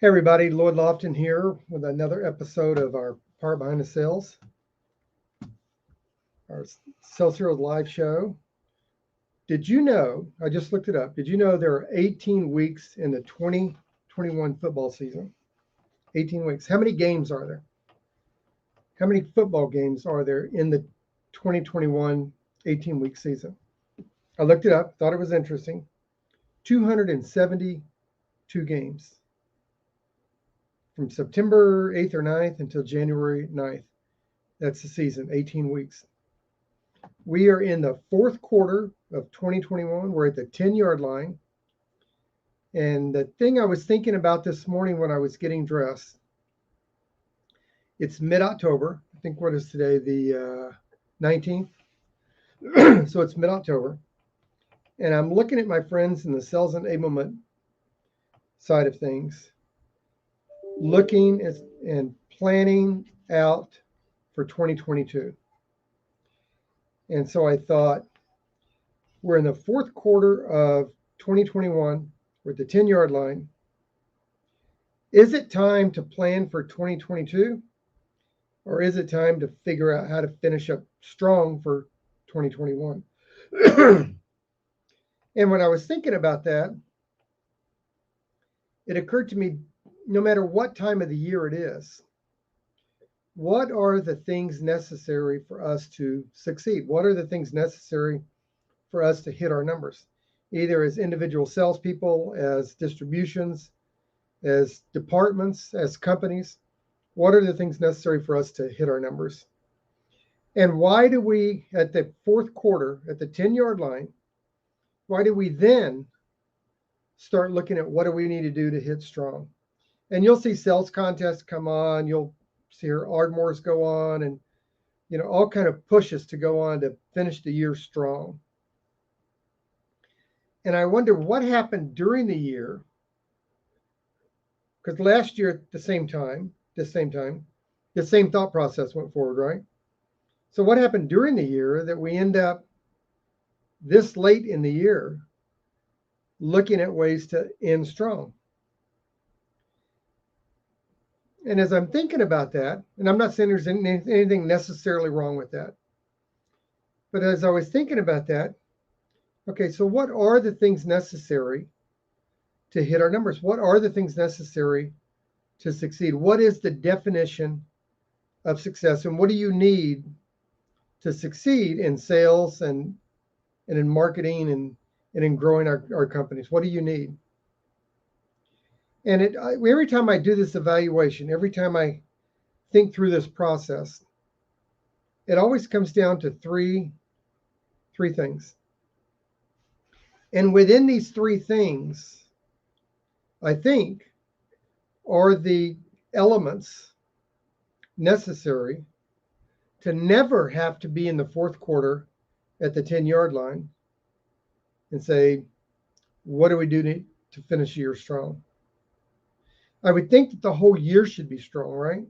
Hey everybody, Lloyd Lofton here with another episode of our Part Behind the Sales, our Sales Heroes live show. Did you know, I just looked it up, did you know there are 18 weeks in the 2021 football season? 18 weeks. How many games are there? How many football games are there in the 2021 18-week season? I looked it up, thought it was interesting. 272 games. From September 8th or 9th until January 9th. That's the season, 18 weeks. We are in the fourth quarter of 2021. We're at the 10-yard line. And the thing I was thinking about this morning when I was getting dressed, it's mid-October. I think what is today, the 19th? So it's mid-October. And I'm looking at my friends in the sales enablement side of things, looking at and planning out for 2022. And so I thought, we're in the fourth quarter of 2021. We're at the 10-yard line. Is it time to plan for 2022? Or is it time to figure out how to finish up strong for 2021? And when I was thinking about that, it occurred to me, no matter what time of the year it is, what are the things necessary for us to succeed? What are the things necessary for us to hit our numbers? Either as individual salespeople, as distributions, as departments, as companies. What are the things necessary for us to hit our numbers? And why do we, at the fourth quarter, at the 10-yard line, why do we then start looking at what do we need to do to hit strong? And you'll see sales contests come on. You'll see our Ardmores go on, and all kind of pushes to go on to finish the year strong. And I wonder what happened during the year, because last year at the same thought process went forward, right? So what happened during the year that we end up this late in the year looking at ways to end strong? And as I'm thinking about that, and I'm not saying there's anything necessarily wrong with that, but as I was thinking about that, okay, so what are the things necessary to hit our numbers? What are the things necessary to succeed? What is the definition of success? And what do you need to succeed in sales and in marketing and in growing our companies? What do you need? And every time I do this evaluation, every time I think through this process, it always comes down to three things. And within these three things, I think, are the elements necessary to never have to be in the fourth quarter at the 10-yard line and say, what do we do to finish the year strong? I would think that the whole year should be strong, right?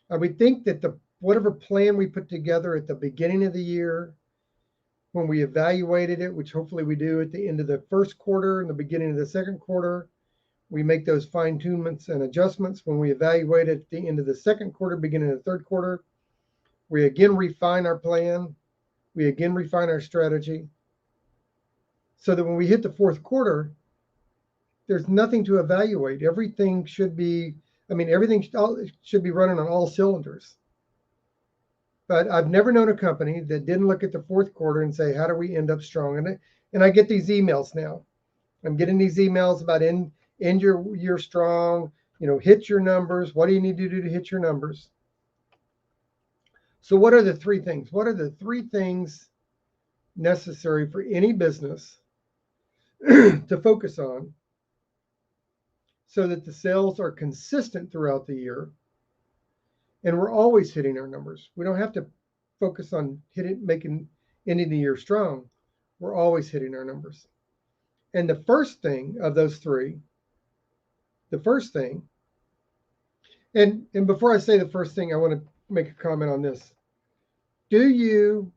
I would think that whatever plan we put together at the beginning of the year, when we evaluated it, which hopefully we do at the end of the first quarter and the beginning of the second quarter, we make those fine-tunements and adjustments. When we evaluate it at the end of the second quarter, beginning of the third quarter, we again refine our plan. We again refine our strategy so that when we hit the fourth quarter, there's nothing to evaluate. Everything should be running on all cylinders. But I've never known a company that didn't look at the fourth quarter and say, how do we end up strong? And I get these emails now. I'm getting these emails about end your year strong, hit your numbers. What do you need to do to hit your numbers? So what are the three things? What are the three things necessary for any business to focus on so that the sales are consistent throughout the year and we're always hitting our numbers? We don't have to focus on ending the year strong. We're always hitting our numbers. And the first thing of those three, and before I say the first thing, I want to make a comment on this. Do you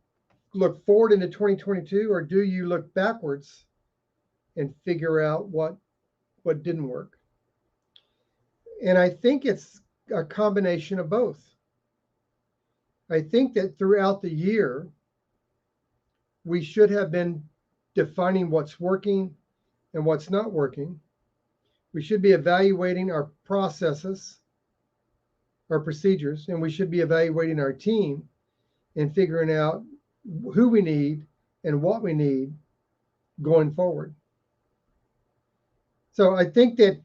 look forward into 2022, or do you look backwards and figure out what didn't work? And I think it's a combination of both. I think that throughout the year, we should have been defining what's working and what's not working. We should be evaluating our processes, our procedures, and we should be evaluating our team and figuring out who we need and what we need going forward. So I think that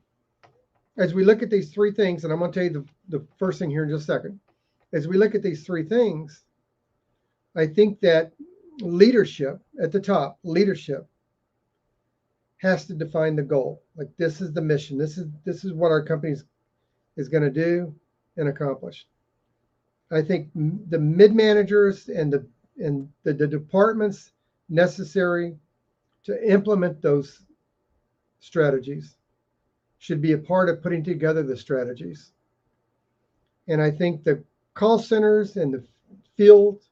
as we look at these three things, and I'm going to tell you the first thing here in just a second. As we look at these three things, I think that leadership at the top, leadership has to define the goal. Like, this is the mission. This is what our company is going to do and accomplish. I think the mid-managers and the departments necessary to implement those strategies should be a part of putting together the strategies. And I think the call centers and the field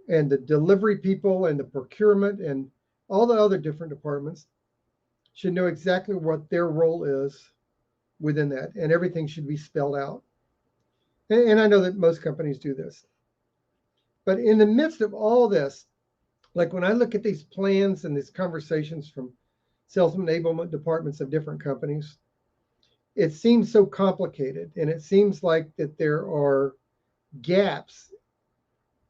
and the delivery people and the procurement and all the other different departments should know exactly what their role is within that, and everything should be spelled out. And I know that most companies do this. But in the midst of all this, like when I look at these plans and these conversations from sales enablement departments of different companies, it seems so complicated, and it seems like that there are gaps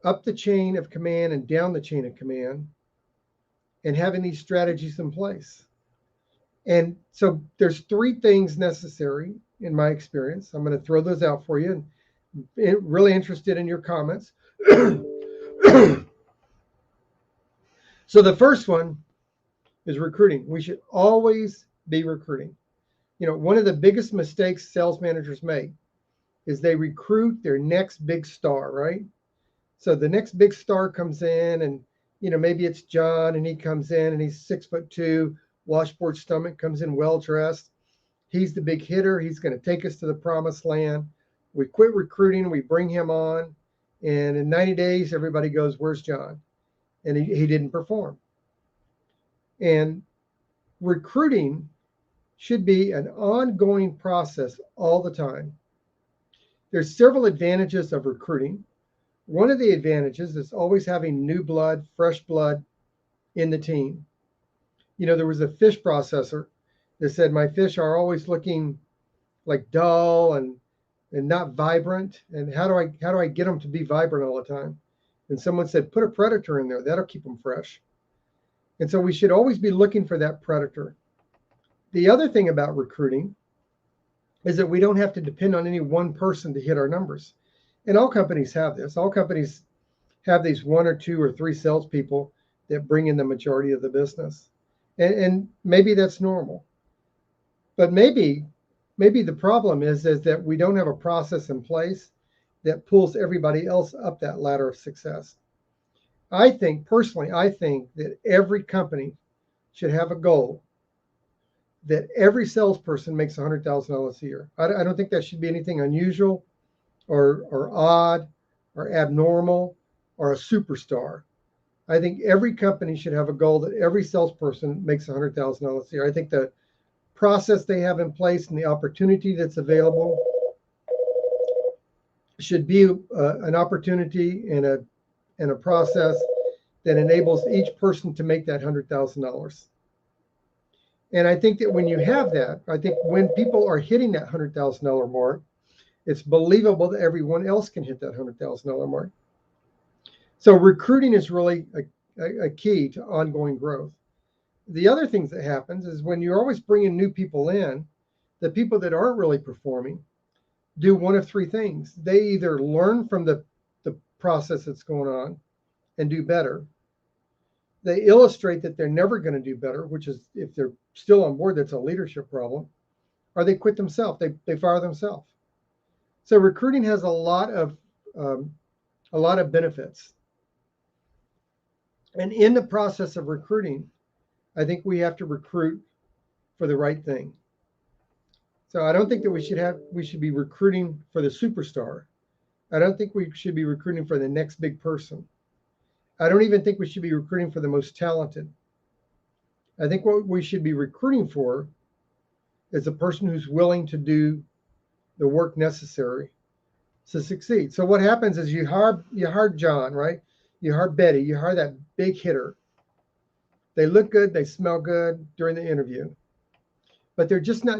up the chain of command and down the chain of command, and having these strategies in place. And so there's three things necessary in my experience. I'm going to throw those out for you, and really interested in your comments. So the first one is recruiting. We should always be recruiting. You know, one of the biggest mistakes sales managers make is they recruit their next big star, right? So the next big star comes in, and, you know, maybe it's John, and he comes in and he's 6'2", washboard stomach, comes in well-dressed. He's the big hitter. He's going to take us to the promised land. We quit recruiting. We bring him on. And in 90 days, everybody goes, where's John? And he didn't perform. And recruiting should be an ongoing process all the time. There's several advantages of recruiting. One of the advantages is always having new blood, fresh blood in the team. You know, there was a fish processor that said, my fish are always looking like dull and not vibrant. And how do I get them to be vibrant all the time? And someone said, put a predator in there. That'll keep them fresh. And so we should always be looking for that predator. The other thing about recruiting is that we don't have to depend on any one person to hit our numbers. And all companies have this. All companies have these 1 or 2 or 3 salespeople that bring in the majority of the business. And maybe that's normal. But maybe the problem is that we don't have a process in place that pulls everybody else up that ladder of success. I think that every company should have a goal that every salesperson makes $100,000 a year. I don't think that should be anything unusual or odd or abnormal or a superstar. I think every company should have a goal that every salesperson makes $100,000 a year. I think the process they have in place and the opportunity that's available should be an opportunity and a process that enables each person to make that $100,000. And I think that when you have that, I think when people are hitting that $100,000 mark, it's believable that everyone else can hit that $100,000 mark. So recruiting is really a key to ongoing growth. The other things that happens is when you're always bringing new people in, the people that aren't really performing do one of 3 things. They either learn from the process that's going on and do better. They illustrate that they're never going to do better, which is, if they're still on board, that's a leadership problem. Or they quit themselves. They fire themselves. So recruiting has a lot of benefits. And in the process of recruiting, I think we have to recruit for the right thing. So I don't think that we should be recruiting for the superstar. I don't think we should be recruiting for the next big person. I don't even think we should be recruiting for the most talented. I think what we should be recruiting for is a person who's willing to do the work necessary to succeed. So what happens is you hire John, right? You hire Betty, you hire that big hitter. They look good, they smell good during the interview, but they're just not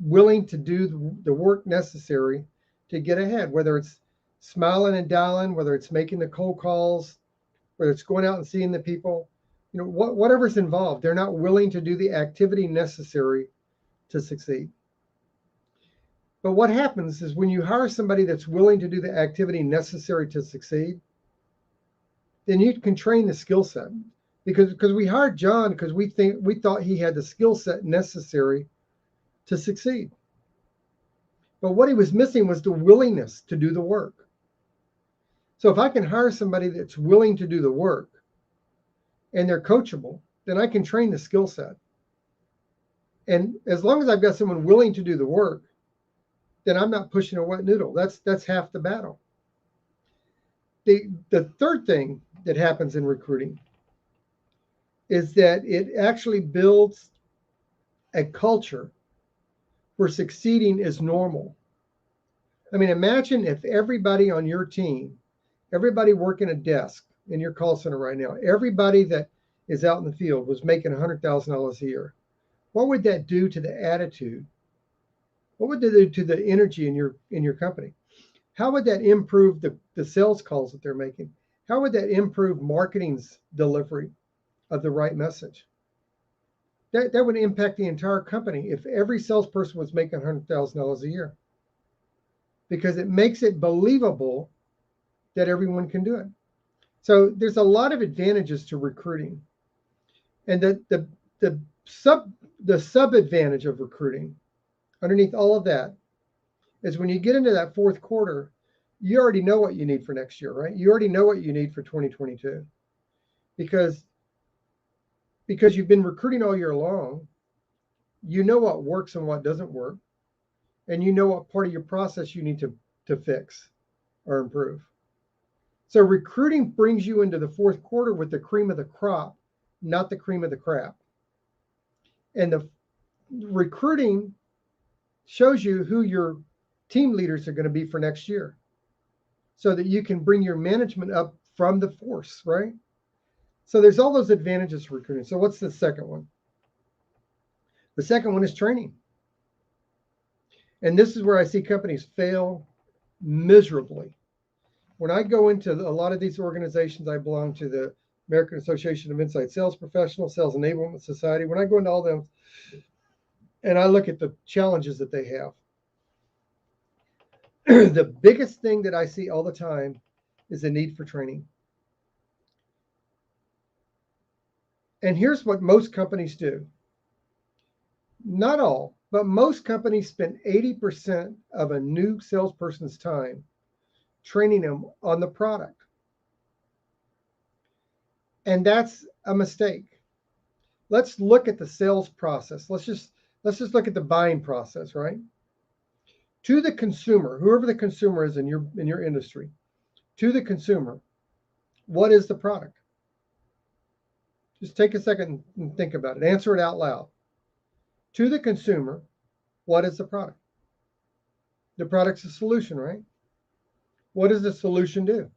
willing to do the work necessary to get ahead, whether it's smiling and dialing, whether it's making the cold calls, whether it's going out and seeing the people, whatever's involved. They're not willing to do the activity necessary to succeed. But what happens is when you hire somebody that's willing to do the activity necessary to succeed, then you can train the skill set. Because we hired John because we thought he had the skill set necessary to succeed. But what he was missing was the willingness to do the work. So if I can hire somebody that's willing to do the work and they're coachable, then I can train the skill set. And as long as I've got someone willing to do the work, then I'm not pushing a wet noodle. That's half the battle. The third thing that happens in recruiting is that it actually builds a culture where succeeding is normal. I mean, imagine if everybody on your team, everybody working a desk in your call center right now, everybody that is out in the field was making $100,000 a year. What would that do to the attitude? What would that do to the energy in your company? How would that improve the sales calls that they're making? How would that improve marketing's delivery of the right message? That would impact the entire company if every salesperson was making $100,000 a year, because it makes it believable that everyone can do it. So there's a lot of advantages to recruiting, and the sub advantage of recruiting underneath all of that is when you get into that fourth quarter, you already know what you need for next year, right? You already know what you need for 2022 because you've been recruiting all year long. You know what works and what doesn't work, and you know what part of your process you need to fix or improve. So recruiting brings you into the fourth quarter with the cream of the crop, not the cream of the crap. And the recruiting shows you who your team leaders are going to be for next year so that you can bring your management up from the force, right? So there's all those advantages to recruiting. So what's the second one? The second one is training. And this is where I see companies fail miserably. When I go into a lot of these organizations, I belong to the American Association of Inside Sales Professionals, Sales Enablement Society. When I go into all them and I look at the challenges that they have, the biggest thing that I see all the time is the need for training. And here's what most companies do. Not all, but most companies spend 80% of a new salesperson's time training them on the product. And that's a mistake. Let's look at the sales process. Let's just look at the buying process, right? To the consumer, whoever the consumer is in your industry, to the consumer, what is the product? Just take a second and think about it. Answer it out loud. To the consumer, what is the product? The product's a solution, right? What does the solution do?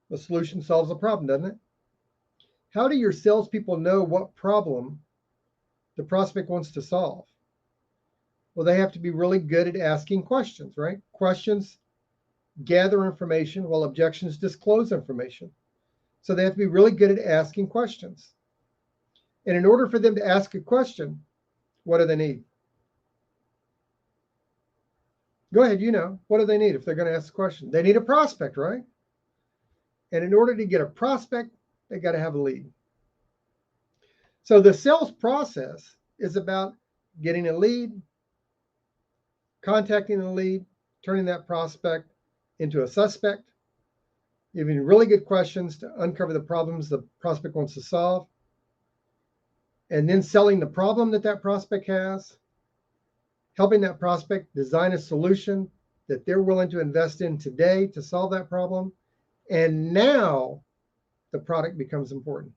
The solution solves a problem, doesn't it? How do your salespeople know what problem the prospect wants to solve? Well, they have to be really good at asking questions, right? Questions gather information while objections disclose information. So they have to be really good at asking questions. And in order for them to ask a question, what do they need? Go ahead, what do they need if they're going to ask a question? They need a prospect, right? And in order to get a prospect, they got to have a lead. So the sales process is about getting a lead, contacting the lead, turning that prospect into a suspect, giving really good questions to uncover the problems the prospect wants to solve, and then selling the problem that prospect has, helping that prospect design a solution that they're willing to invest in today to solve that problem. And now the product becomes important.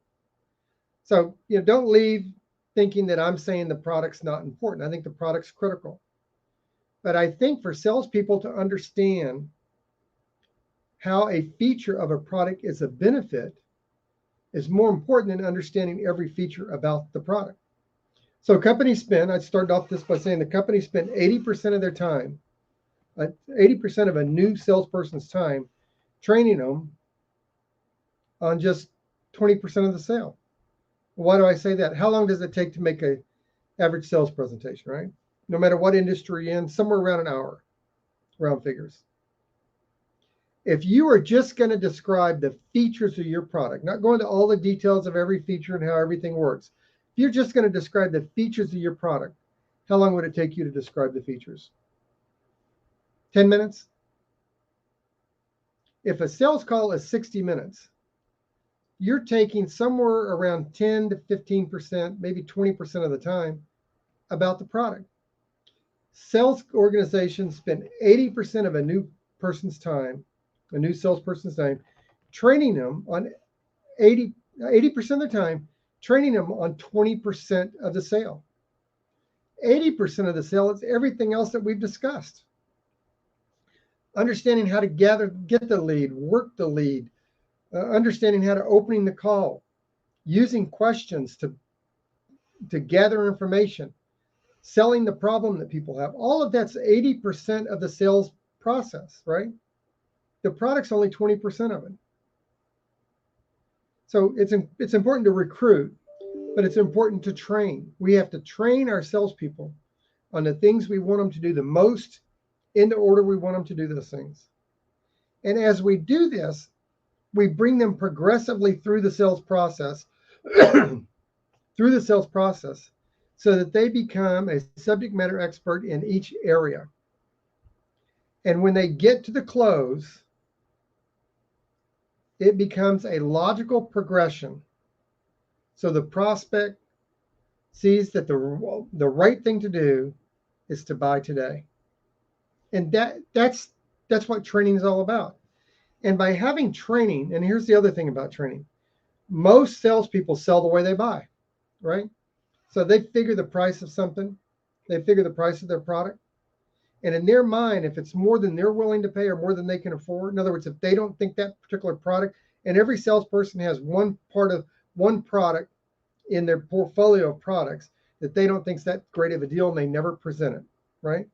So, don't leave thinking that I'm saying the product's not important. I think the product's critical. But I think for salespeople to understand how a feature of a product is a benefit is more important than understanding every feature about the product. So companies spend, I started off this by saying the companies spend 80% of their time, 80% of a new salesperson's time training them on just 20% of the sale. Why do I say that? How long does it take to make an average sales presentation, right? No matter what industry you're in, somewhere around an hour, round figures. If you are just going to describe the features of your product, not going to all the details of every feature and how everything works, if you're just going to describe the features of your product, how long would it take you to describe the features? 10 minutes? If a sales call is 60 minutes, you're taking somewhere around 10 to 15%, maybe 20% of the time about the product. Sales organizations spend 80% of a new person's time, a new salesperson's time, training them on 80% of the time, training them on 20% of the sale. 80% of the sale is everything else that we've discussed. Understanding how to get the lead, work the lead, understanding how to opening the call, using questions to gather information, selling the problem that people have. All of that's 80% of the sales process, right? The product's only 20% of it. So it's important to recruit, but it's important to train. We have to train our salespeople on the things we want them to do the most in the order we want them to do those things. And as we do this, we bring them progressively through the sales process, so that they become a subject matter expert in each area. And when they get to the close, it becomes a logical progression. So the prospect sees that the right thing to do is to buy today. And that's what training is all about. And by having training, and here's the other thing about training, most salespeople sell the way they buy, right? So they figure the price of something, they figure the price of their product. And in their mind, if it's more than they're willing to pay or more than they can afford, in other words, if they don't think that particular product, and every salesperson has one product in their portfolio of products that they don't think is that great of a deal, and they never present it, right?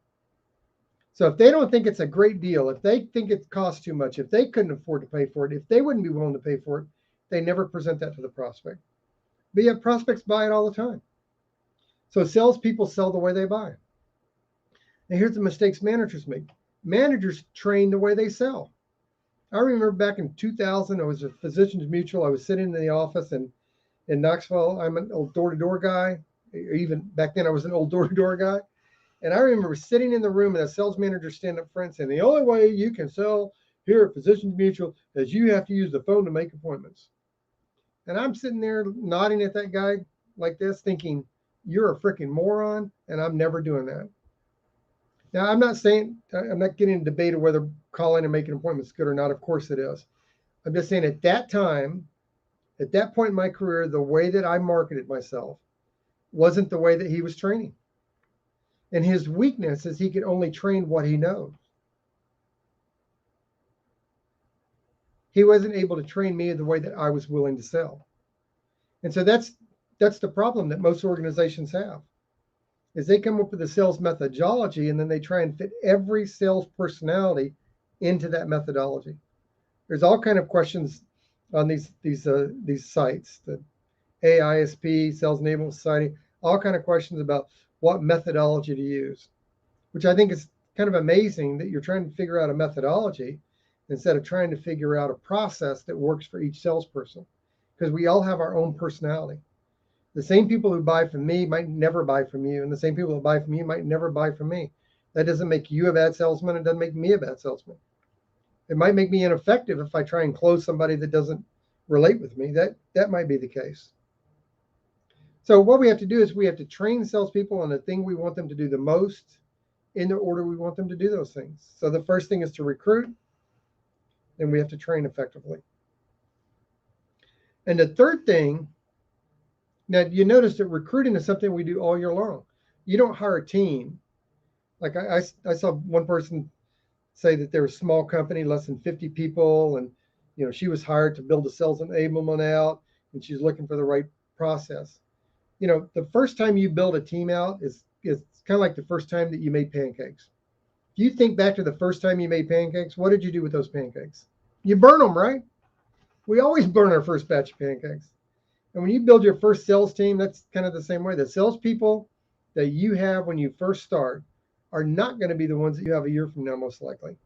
So if they don't think it's a great deal, if they think it costs too much, if they couldn't afford to pay for it, if they wouldn't be willing to pay for it, they never present that to the prospect. But yet prospects buy it all the time. So salespeople sell the way they buy. And here's the mistakes managers make. Managers train the way they sell. I remember back in 2000, I was a Physicians Mutual. I was sitting in the office in Knoxville. I'm an old door-to-door guy. Even back then, I was an old door-to-door guy. And I remember sitting in the room and a sales manager standing up front saying, the only way you can sell here at Physicians Mutual is you have to use the phone to make appointments. And I'm sitting there nodding at that guy like this, thinking, you're a freaking moron, and I'm never doing that. Now, I'm not getting into debate of whether calling and making appointments is good or not. Of course it is. I'm just saying at that time, at that point in my career, the way that I marketed myself wasn't the way that he was training. And his weakness is he could only train what he knows. He wasn't able to train me the way that I was willing to sell. And so that's the problem that most organizations have, is they come up with a sales methodology and then they try and fit every sales personality into that methodology. There's all kind of questions on these sites, the AISP, Sales Enablement Society, all kind of questions about what methodology to use, which I think is kind of amazing that you're trying to figure out a methodology instead of trying to figure out a process that works for each salesperson, because we all have our own personality. The same people who buy from me might never buy from you, and the same people who buy from you might never buy from me. That doesn't make you a bad salesman. It doesn't make me a bad salesman. It might make me ineffective if I try and close somebody that doesn't relate with me. That might be the case. So what we have to do is we have to train salespeople on the thing we want them to do the most in the order we want them to do those things. So the first thing is to recruit, then we have to train effectively. And the third thing Now, you notice that recruiting is something we do all year long. You don't hire a team. Like I saw one person say that they're a small company, less than 50 people, and she was hired to build a sales enablement out, and she's looking for the right process. The first time you build a team out is kind of like the first time that you made pancakes. If you think back to the first time you made pancakes, what did you do with those pancakes? You burn them, right? We always burn our first batch of pancakes. And when you build your first sales team, that's kind of the same way. The salespeople that you have when you first start are not going to be the ones that you have a year from now, most likely.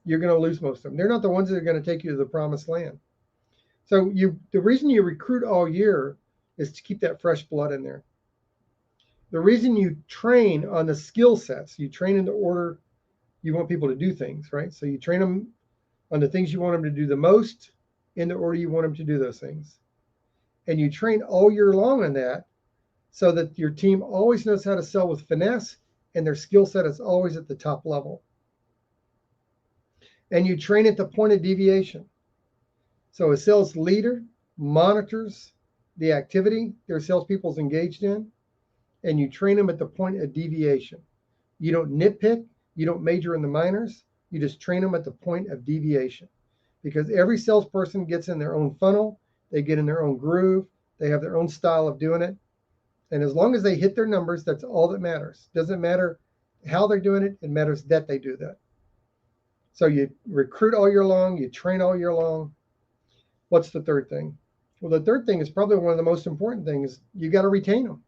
You're going to lose most of them. They're not the ones that are going to take you to the promised land. So the reason you recruit all year is to keep that fresh blood in there. The reason you train on the skill sets, you train in the order you want people to do things, right? So you train them on the things you want them to do the most in the order you want them to do those things. And you train all year long on that so that your team always knows how to sell with finesse and their skill set is always at the top level. And you train at the point of deviation. So a sales leader monitors the activity their salespeople is engaged in, and you train them at the point of deviation. You don't nitpick, you don't major in the minors, you just train them at the point of deviation. Because every salesperson gets in their own funnel, they get in their own groove, they have their own style of doing it. And as long as they hit their numbers, that's all that matters. Doesn't matter how they're doing it, it matters that they do that. So you recruit all year long, you train all year long. What's the third thing? Well, the third thing is probably one of the most important things. You got to retain them.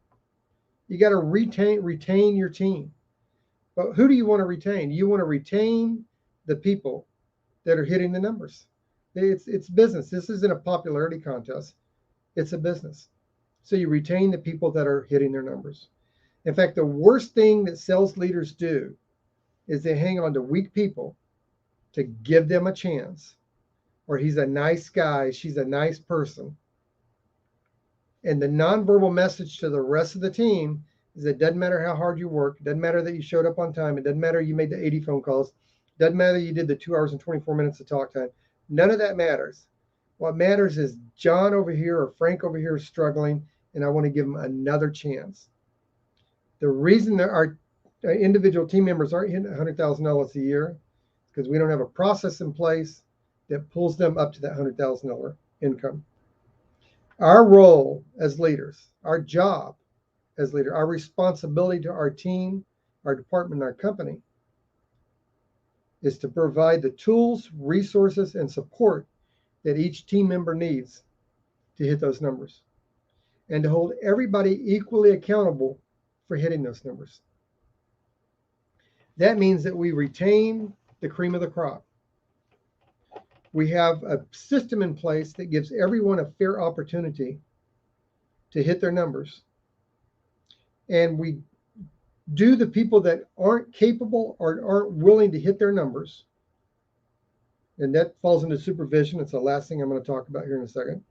You got to retain your team. But who do you want to retain? You want to retain the people that are hitting the numbers. It's business. This isn't a popularity contest. It's a business. So you retain the people that are hitting their numbers. In fact, the worst thing that sales leaders do is they hang on to weak people to give them a chance. Or he's a nice guy, she's a nice person. And the nonverbal message to the rest of the team is it doesn't matter how hard you work, it doesn't matter that you showed up on time, it doesn't matter you made the 80 phone calls, it doesn't matter you did the 2 hours and 24 minutes of talk time. None of that matters. What matters is John over here or Frank over here is struggling, and I want to give him another chance. The reason that our individual team members aren't hitting $100,000 a year is because we don't have a process in place that pulls them up to that $100,000 income. Our role as leaders, our job as leader, our responsibility to our team, our department, our company is to provide the tools, resources, and support that each team member needs to hit those numbers and to hold everybody equally accountable for hitting those numbers. That means that we retain the cream of the crop. We have a system in place that gives everyone a fair opportunity to hit their numbers. And we do the people that aren't capable or aren't willing to hit their numbers, and that falls into supervision. It's the last thing I'm going to talk about here in a second.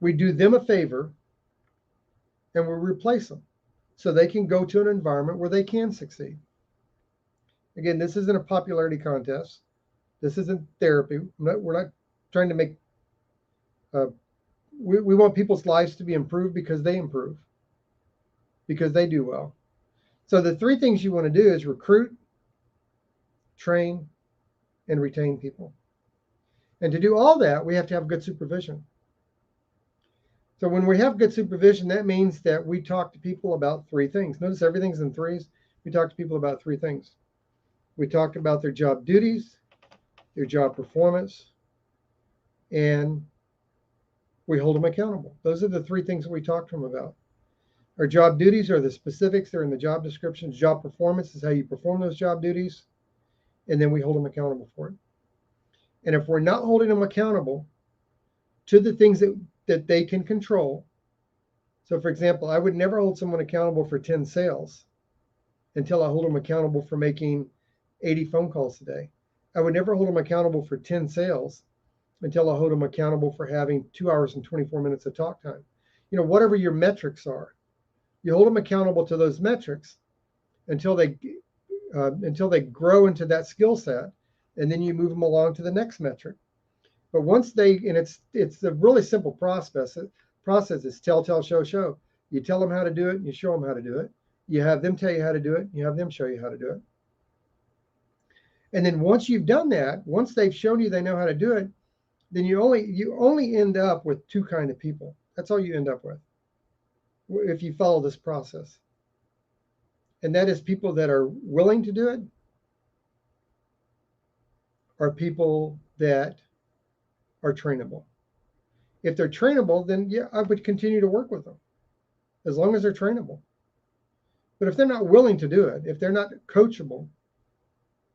We do them a favor and we replace them so they can go to an environment where they can succeed. Again, this isn't a popularity contest. This isn't therapy. We're not trying to make, we want people's lives to be improved because they improve, because they do well. So the three things you want to do is recruit, train, and retain people. And to do all that, we have to have good supervision. So when we have good supervision, that means that we talk to people about three things. Notice everything's in threes. We talk to people about three things. We talk about their job duties, their job performance, and we hold them accountable. Those are the three things that we talk to them about. Our job duties are the specifics. They're in the job descriptions. Job performance is how you perform those job duties. And then we hold them accountable for it. And if we're not holding them accountable to the things that they can control. So for example, I would never hold someone accountable for 10 sales until I hold them accountable for making 80 phone calls a day. I would never hold them accountable for 10 sales until I hold them accountable for having 2 hours and 24 minutes of talk time. Whatever your metrics are, you hold them accountable to those metrics until they grow into that skill set, and then you move them along to the next metric. But once and it's a really simple process. process is tell, show, show. You tell them how to do it and you show them how to do it. You have them tell you how to do it. You have them show you how to do it. And then once you've done that, once they've shown you they know how to do it, then you only end up with two kind of people. That's all you end up with if you follow this process. And that is people that are willing to do it, or people that are trainable. If they're trainable, then yeah, I would continue to work with them as long as they're trainable. But if they're not willing to do it, if they're not coachable,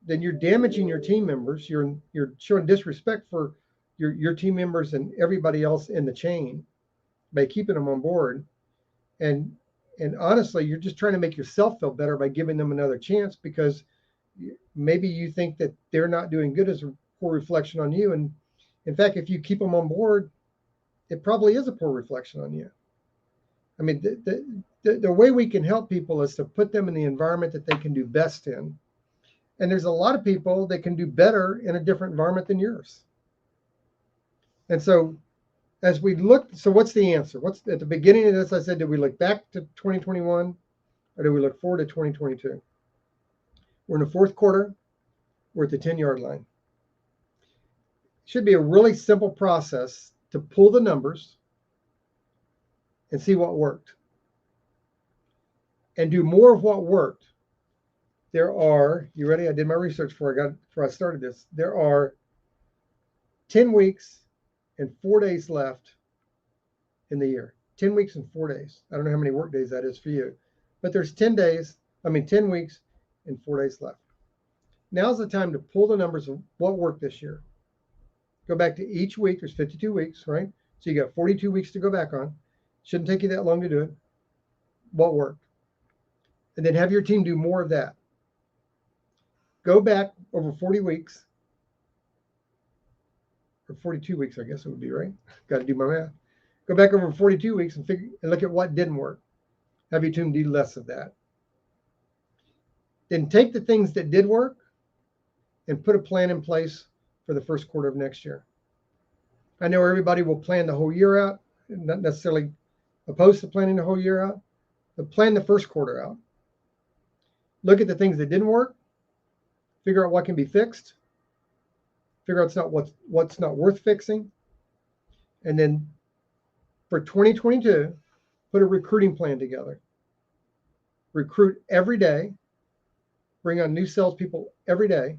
then you're damaging your team members. You're showing disrespect for your team members and everybody else in the chain by keeping them on board. And honestly, you're just trying to make yourself feel better by giving them another chance, because maybe you think that they're not doing good as a poor reflection on you. And in fact, if you keep them on board, it probably is a poor reflection on you. I mean, the way we can help people is to put them in the environment that they can do best in. And there's a lot of people that can do better in a different environment than yours. And so as we look, so what's the answer? What's at the beginning of this? I said, did we look back to 2021 or do we look forward to 2022? We're in the fourth quarter. We're at the 10-yard line. It should be a really simple process to pull the numbers and see what worked and do more of what worked. There are, you ready? I did my research before I started this. There are 10 weeks and 4 days left in the year. 10 weeks and 4 days. I don't know how many work days that is for you, but there's 10 weeks and 4 days left. Now's the time to pull the numbers of what worked this year. Go back to each week. There's 52 weeks, right? So you got 42 weeks to go back on. Shouldn't take you that long to do it. What worked? And then have your team do more of that. Go back over 40 weeks, or 42 weeks, I guess it would be, right? Got to do my math. Go back over 42 weeks and look at what didn't work. Have your team do less of that. Then take the things that did work and put a plan in place for the first quarter of next year. I know everybody will plan the whole year out, not necessarily opposed to planning the whole year out, but plan the first quarter out. Look at the things that didn't work, figure out what can be fixed, figure out what's not worth fixing, and then for 2022, put a recruiting plan together. Recruit every day, bring on new salespeople every day,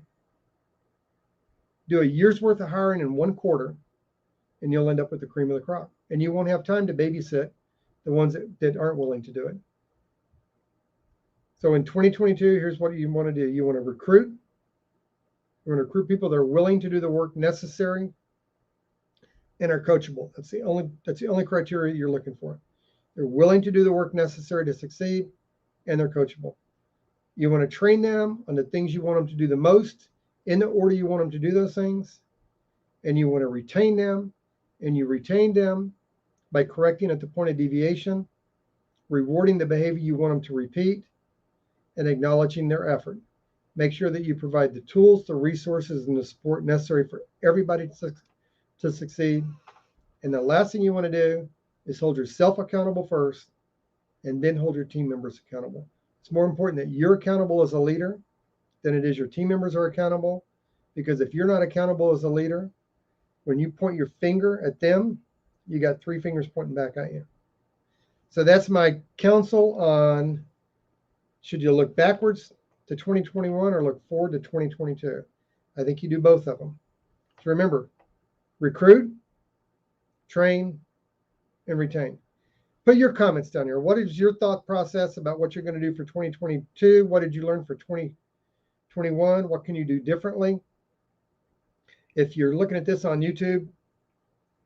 do a year's worth of hiring in 1 quarter, and you'll end up with the cream of the crop. And you won't have time to babysit the ones that aren't willing to do it. So in 2022, here's what you want to do. You want to recruit. You want to recruit people that are willing to do the work necessary and are coachable. That's the only criteria you're looking for. They're willing to do the work necessary to succeed, and they're coachable. You want to train them on the things you want them to do the most, in the order you want them to do those things, and you want to retain them, and you retain them by correcting at the point of deviation, rewarding the behavior you want them to repeat, and acknowledging their effort. Make sure that you provide the tools, the resources, and the support necessary for everybody to succeed. And the last thing you want to do is hold yourself accountable first, and then hold your team members accountable. It's more important that you're accountable as a leader than it is your team members are accountable, because if you're not accountable as a leader, when you point your finger at them, you got 3 fingers pointing back at you. So that's my counsel on, should you look backwards to 2021 or look forward to 2022? I think you do both of them. So remember, recruit, train, and retain. Put your comments down here. What is your thought process about what you're going to do for 2022? What did you learn for 2021? What can you do differently? If you're looking at this on YouTube,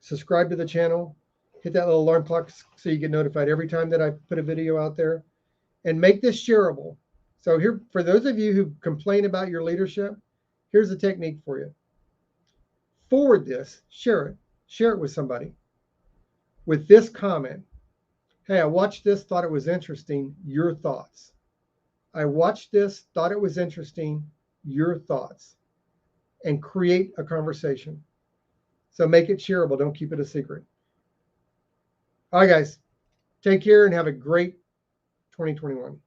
subscribe to the channel, hit that little alarm clock so you get notified every time that I put a video out there, and make this shareable. So here, for those of you who complain about your leadership, here's a technique for you. Forward this, share it with somebody with this comment. Hey, I watched this, thought it was interesting, your thoughts. I watched this, thought it was interesting, your thoughts. And create a conversation. So make it shareable, don't keep it a secret. All right, guys. Take care and have a great 2021.